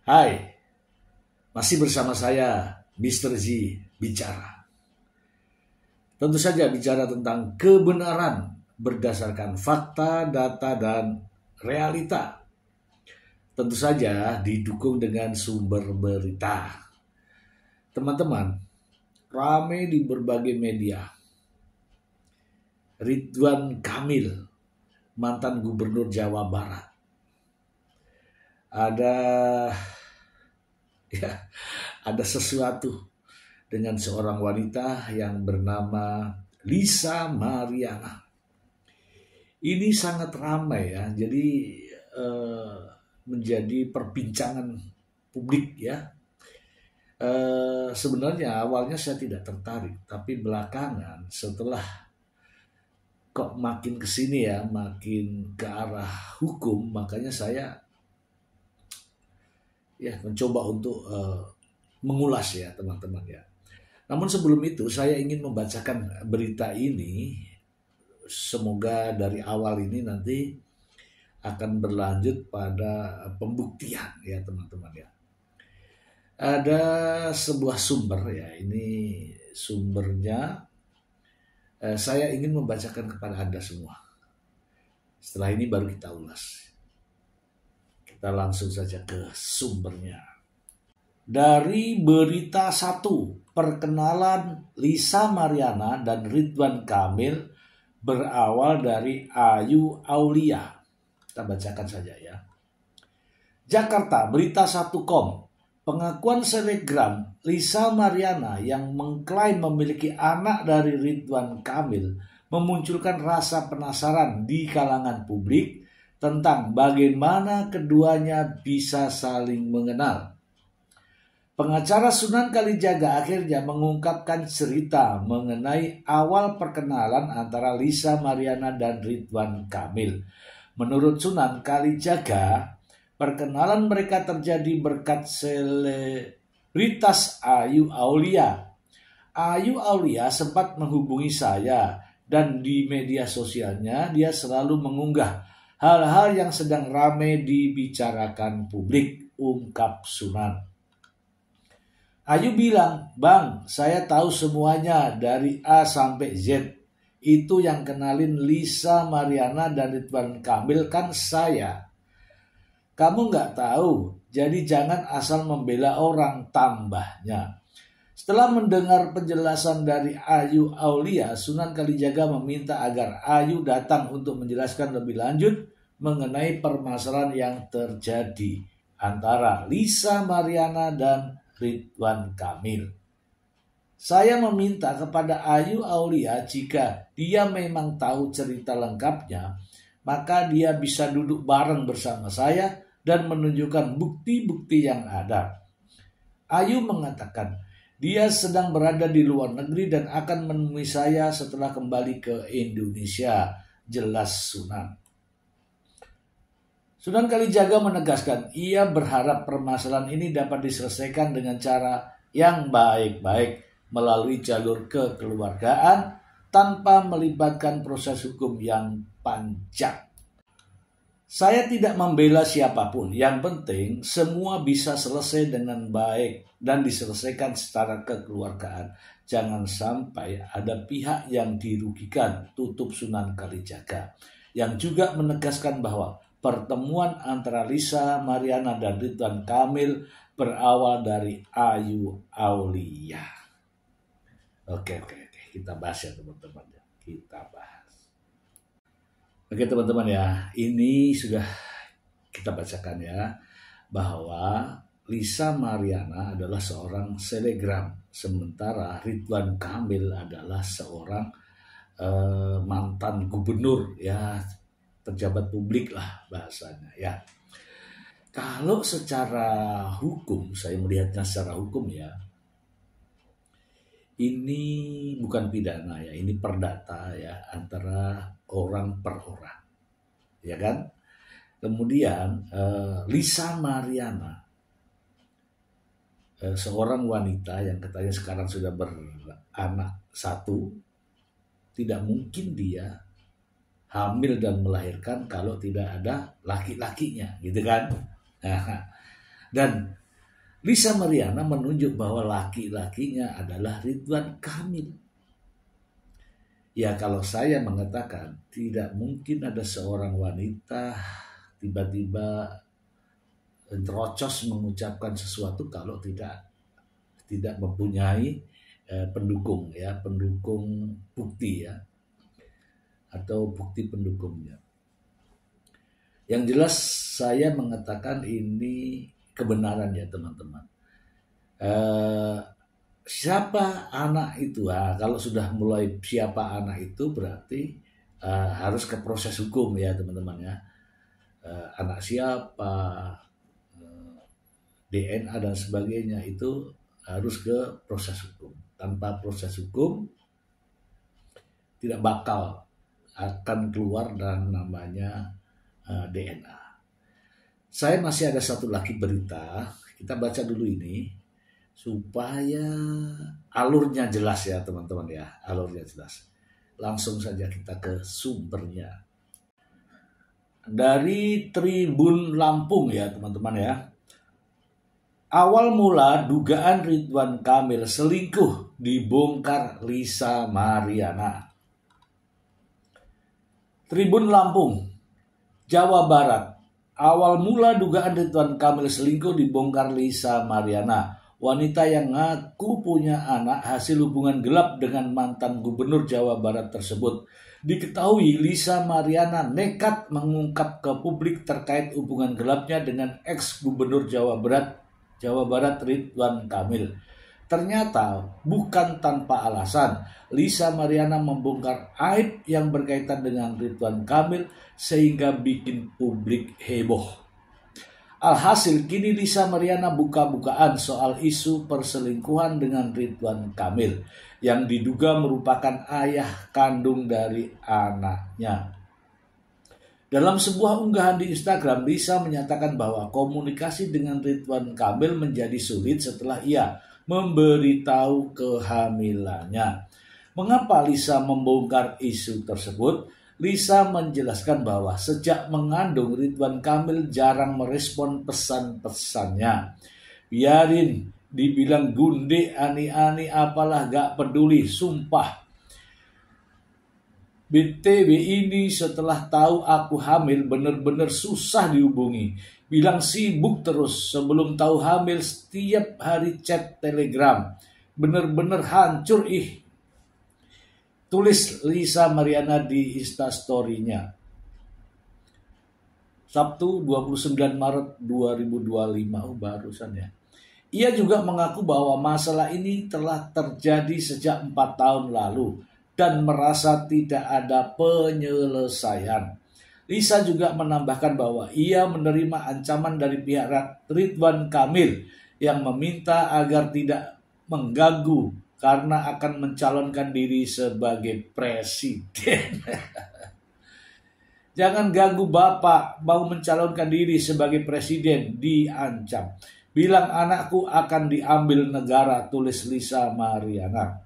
Hai, masih bersama saya, Mr. Z, bicara. Tentu saja bicara tentang kebenaran berdasarkan fakta, data, dan realita. Tentu saja didukung dengan sumber berita. Teman-teman, ramai di berbagai media. Ridwan Kamil, mantan gubernur Jawa Barat. Ada sesuatu dengan seorang wanita yang bernama Lisa Mariana. Ini sangat ramai ya, jadi menjadi perbincangan publik ya. Sebenarnya awalnya saya tidak tertarik, tapi belakangan setelah kok makin kesini ya, makin ke arah hukum, makanya saya mencoba untuk mengulas ya teman-teman ya. Namun sebelum itu saya ingin membacakan berita ini. Semoga dari awal ini nanti akan berlanjut pada pembuktian ya teman-teman ya. Ada sebuah sumber ya, ini sumbernya. Saya ingin membacakan kepada Anda semua. Setelah ini baru kita ulas. Kita langsung saja ke sumbernya. Dari Berita 1, perkenalan Lisa Mariana dan Ridwan Kamil berawal dari Ayu Aulia. Kita bacakan saja ya. Jakarta, Berita 1.com. Pengakuan selebgram Lisa Mariana yang mengklaim memiliki anak dari Ridwan Kamil memunculkan rasa penasaran di kalangan publik tentang bagaimana keduanya bisa saling mengenal. Pengacara Sunan Kalijaga akhirnya mengungkapkan cerita mengenai awal perkenalan antara Lisa Mariana dan Ridwan Kamil. Menurut Sunan Kalijaga, perkenalan mereka terjadi berkat selebritas Ayu Aulia. Ayu Aulia sempat menghubungi saya dan di media sosialnya dia selalu mengunggah hal-hal yang sedang ramai dibicarakan publik, ungkap Sunan. Ayu bilang, "Bang, saya tahu semuanya dari A sampai Z. Itu yang kenalin Lisa Mariana dan Ridwan Kamil kan saya. Kamu nggak tahu, jadi jangan asal membela orang," tambahnya. Setelah mendengar penjelasan dari Ayu Aulia, Sunan Kalijaga meminta agar Ayu datang untuk menjelaskan lebih lanjut mengenai permasalahan yang terjadi antara Lisa Mariana dan Ridwan Kamil. Saya meminta kepada Ayu Aulia jika dia memang tahu cerita lengkapnya, maka dia bisa duduk bareng bersama saya dan menunjukkan bukti-bukti yang ada. Ayu mengatakan dia sedang berada di luar negeri dan akan menemui saya setelah kembali ke Indonesia, jelas Sunan. Sunan Kalijaga menegaskan ia berharap permasalahan ini dapat diselesaikan dengan cara yang baik-baik melalui jalur kekeluargaan tanpa melibatkan proses hukum yang panjang. Saya tidak membela siapapun, yang penting semua bisa selesai dengan baik dan diselesaikan secara kekeluargaan. Jangan sampai ada pihak yang dirugikan, tutup Sunan Kalijaga. Yang juga menegaskan bahwa pertemuan antara Lisa Mariana dan Ridwan Kamil berawal dari Ayu Aulia. Oke, kita bahas ya teman-teman. Kita bahas. Oke teman-teman ya, ini sudah kita bacakan ya, bahwa Lisa Mariana adalah seorang selebgram, sementara Ridwan Kamil adalah seorang mantan gubernur ya, pejabat publik lah bahasanya ya. Kalau secara hukum, saya melihatnya secara hukum ya, ini bukan pidana ya, ini perdata ya, antara orang per orang, ya kan? Kemudian Lisa Mariana, seorang wanita yang katanya sekarang sudah beranak satu, tidak mungkin dia hamil dan melahirkan kalau tidak ada laki-lakinya, gitu kan? Nah, Dan Lisa Mariana menunjuk bahwa laki-lakinya adalah Ridwan Kamil. Ya, kalau saya mengatakan tidak mungkin ada seorang wanita tiba-tiba terocos mengucapkan sesuatu kalau tidak mempunyai pendukung bukti ya, atau bukti pendukungnya. Yang jelas saya mengatakan ini kebenaran ya teman-teman. Siapa anak itu? Kalau sudah mulai siapa anak itu berarti harus ke proses hukum ya teman-teman ya. Anak siapa, DNA dan sebagainya itu harus ke proses hukum. Tanpa proses hukum tidak bakal akan keluar dan namanya DNA. Saya masih ada satu lagi berita, kita baca dulu ini supaya alurnya jelas ya teman-teman ya, alurnya jelas. Langsung saja kita ke sumbernya. Dari Tribun Lampung ya teman-teman ya. Awal mula dugaan Ridwan Kamil selingkuh dibongkar Lisa Mariana. Tribun Lampung, Jawa Barat. Awal mula dugaan Ridwan Kamil selingkuh dibongkar Lisa Mariana. Wanita yang ngaku punya anak hasil hubungan gelap dengan mantan gubernur Jawa Barat tersebut. Diketahui Lisa Mariana nekat mengungkap ke publik terkait hubungan gelapnya dengan ex-gubernur Jawa Barat Ridwan Kamil. Ternyata bukan tanpa alasan, Lisa Mariana membongkar aib yang berkaitan dengan Ridwan Kamil sehingga bikin publik heboh. Alhasil kini Lisa Mariana buka-bukaan soal isu perselingkuhan dengan Ridwan Kamil yang diduga merupakan ayah kandung dari anaknya. Dalam sebuah unggahan di Instagram, Lisa menyatakan bahwa komunikasi dengan Ridwan Kamil menjadi sulit setelah ia memberitahu kehamilannya. Mengapa Lisa membongkar isu tersebut? Lisa menjelaskan bahwa sejak mengandung Ridwan Kamil jarang merespon pesan-pesannya. Biarin dibilang gunde, ani-ani, apalah gak peduli, sumpah. BTW ini setelah tahu aku hamil bener-bener susah dihubungi. Bilang sibuk terus, sebelum tahu hamil setiap hari chat Telegram. Bener-bener hancur Tulis Lisa Mariana di Instastory-nya. Sabtu 29 Maret 2025, barusan ya. Ia juga mengaku bahwa masalah ini telah terjadi sejak 4 tahun lalu dan merasa tidak ada penyelesaian. Lisa juga menambahkan bahwa ia menerima ancaman dari pihak Ridwan Kamil yang meminta agar tidak mengganggu karena akan mencalonkan diri sebagai presiden. Jangan ganggu Bapak mau mencalonkan diri sebagai presiden, diancam. Bilang anakku akan diambil negara, tulis Lisa Mariana.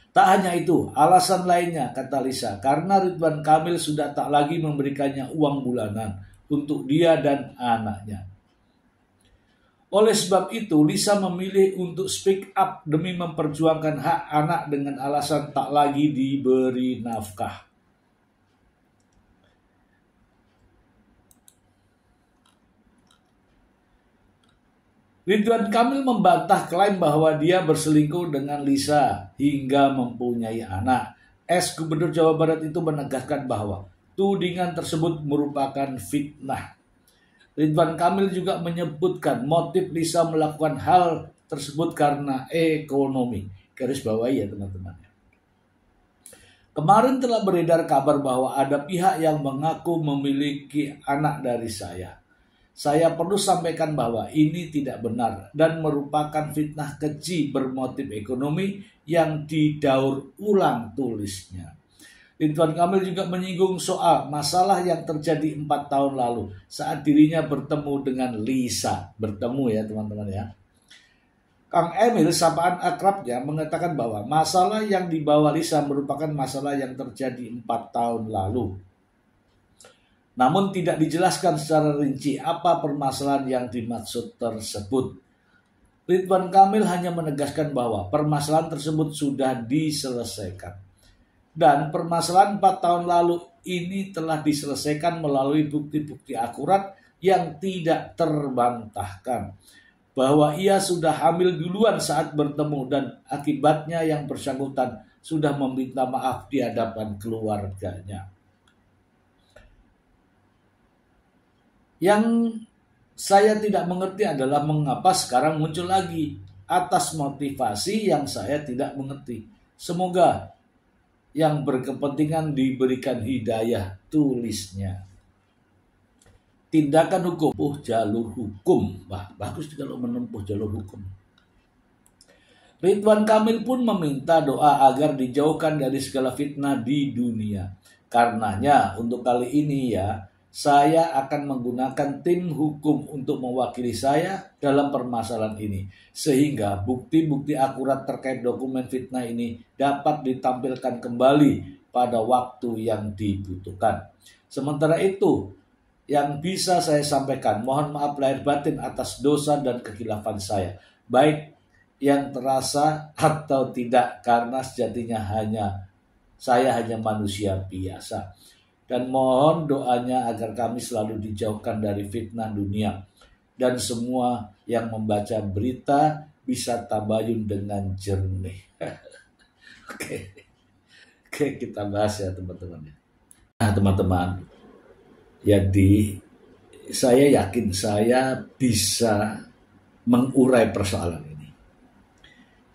Tak hanya itu, alasan lainnya kata Lisa, karena Ridwan Kamil sudah tak lagi memberikannya uang bulanan untuk dia dan anaknya. Oleh sebab itu, Lisa memilih untuk speak up demi memperjuangkan hak anak dengan alasan tak lagi diberi nafkah. Ridwan Kamil membantah klaim bahwa dia berselingkuh dengan Lisa hingga mempunyai anak. Ex-Gubernur Jawa Barat itu menegaskan bahwa tudingan tersebut merupakan fitnah. Ridwan Kamil juga menyebutkan motif Lisa melakukan hal tersebut karena ekonomi. Garis bawahi ya teman-teman. Kemarin telah beredar kabar bahwa ada pihak yang mengaku memiliki anak dari saya. Saya perlu sampaikan bahwa ini tidak benar dan merupakan fitnah keji bermotif ekonomi yang didaur ulang, tulisnya. Ridwan Kamil juga menyinggung soal masalah yang terjadi 4 tahun lalu saat dirinya bertemu dengan Lisa. Bertemu ya teman-teman ya. Kang Emil, sapaan akrabnya, mengatakan bahwa masalah yang dibawa Lisa merupakan masalah yang terjadi 4 tahun lalu. Namun tidak dijelaskan secara rinci apa permasalahan yang dimaksud tersebut. Ridwan Kamil hanya menegaskan bahwa permasalahan tersebut sudah diselesaikan. Dan permasalahan 4 tahun lalu ini telah diselesaikan melalui bukti-bukti akurat yang tidak terbantahkan. Bahwa ia sudah hamil duluan saat bertemu dan akibatnya yang bersangkutan sudah meminta maaf di hadapan keluarganya. Yang saya tidak mengerti adalah mengapa sekarang muncul lagi atas motivasi yang saya tidak mengerti. Semoga yang berkepentingan diberikan hidayah, tulisnya. Tindakan hukum, jalur hukum. Bagus kalau menempuh jalur hukum. Ridwan Kamil pun meminta doa agar dijauhkan dari segala fitnah di dunia. Karenanya untuk kali ini saya akan menggunakan tim hukum untuk mewakili saya dalam permasalahan ini. Sehingga bukti-bukti akurat terkait dokumen fitnah ini dapat ditampilkan kembali pada waktu yang dibutuhkan. Sementara itu, yang bisa saya sampaikan, mohon maaf lahir batin atas dosa dan kekhilafan saya. Baik yang terasa atau tidak, karena sejatinya saya hanya manusia biasa. Dan mohon doanya agar kami selalu dijauhkan dari fitnah dunia. Dan semua yang membaca berita bisa tabayun dengan jernih. Oke, kita bahas ya teman-teman. Nah teman-teman, jadi saya yakin saya bisa mengurai persoalan ini.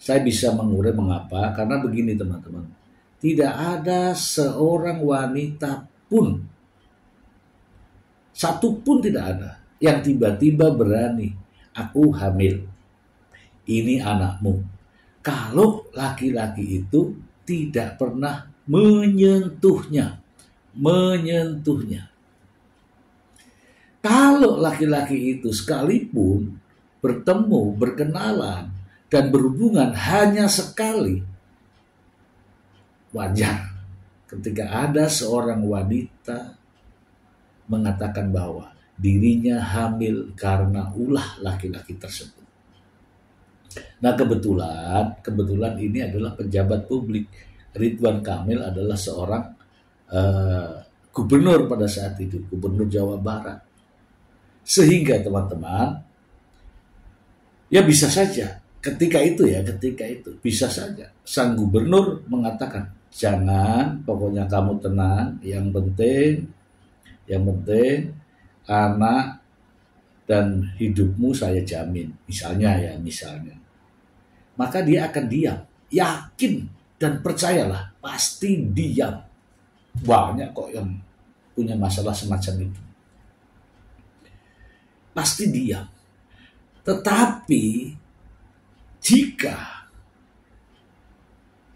Saya bisa mengurai mengapa? Karena begini teman-teman. Tidak ada seorang wanita pun, satu pun tidak ada yang tiba-tiba berani, aku hamil, ini anakmu. Kalau laki-laki itu tidak pernah menyentuhnya. Kalau laki-laki itu sekalipun bertemu, berkenalan, dan berhubungan hanya sekali, wajar ketika ada seorang wanita mengatakan bahwa dirinya hamil karena ulah laki-laki tersebut. Nah kebetulan ini adalah pejabat publik. Ridwan Kamil adalah seorang gubernur pada saat itu, gubernur Jawa Barat. Sehingga teman-teman, ya bisa saja ketika itu bisa saja sang gubernur mengatakan, jangan, pokoknya kamu tenang, yang penting anak dan hidupmu saya jamin, misalnya. Maka dia akan diam, yakin dan percayalah pasti diam. Banyak kok yang punya masalah semacam itu, pasti diam. Tetapi jika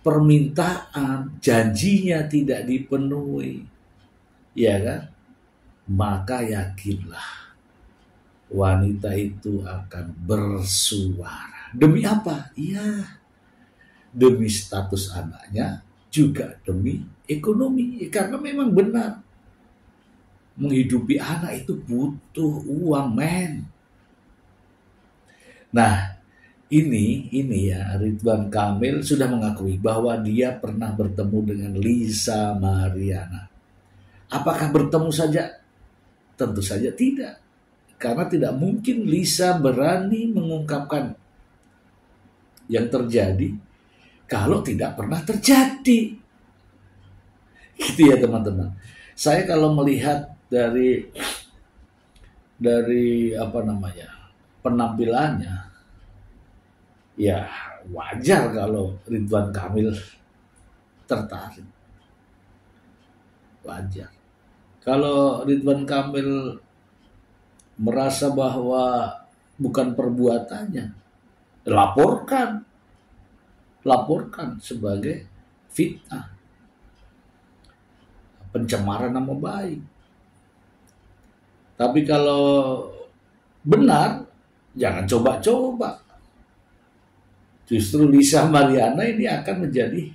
permintaan, janjinya tidak dipenuhi, ya kan? Maka yakinlah wanita itu akan bersuara. Demi apa? Ya, demi status anaknya, juga demi ekonomi. Karena memang benar, menghidupi anak itu butuh uang, men. Nah, ini ya, Ridwan Kamil sudah mengakui bahwa dia pernah bertemu dengan Lisa Mariana. Apakah bertemu saja? Tentu saja tidak. Karena tidak mungkin Lisa berani mengungkapkan yang terjadi kalau tidak pernah terjadi. Gitu ya teman-teman. Saya kalau melihat dari penampilannya, ya wajar kalau Ridwan Kamil tertarik. Wajar. Kalau Ridwan Kamil merasa bahwa bukan perbuatannya, laporkan sebagai fitnah, pencemaran nama baik. Tapi kalau benar, jangan coba-coba. Justru Lisa Mariana ini akan menjadi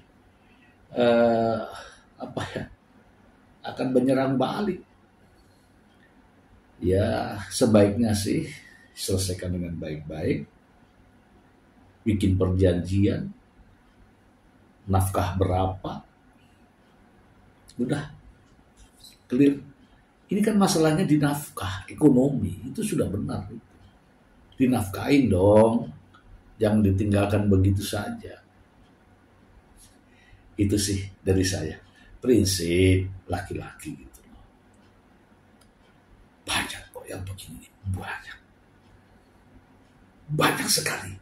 akan menyerang balik. Ya, sebaiknya sih selesaikan dengan baik-baik, bikin perjanjian, nafkah berapa, udah clear. Ini kan masalahnya di nafkah, ekonomi, itu sudah benar. Dinafkahin dong, jangan ditinggalkan begitu saja. Itu sih dari saya, prinsip laki-laki gitu. Banyak kok yang begini, banyak sekali.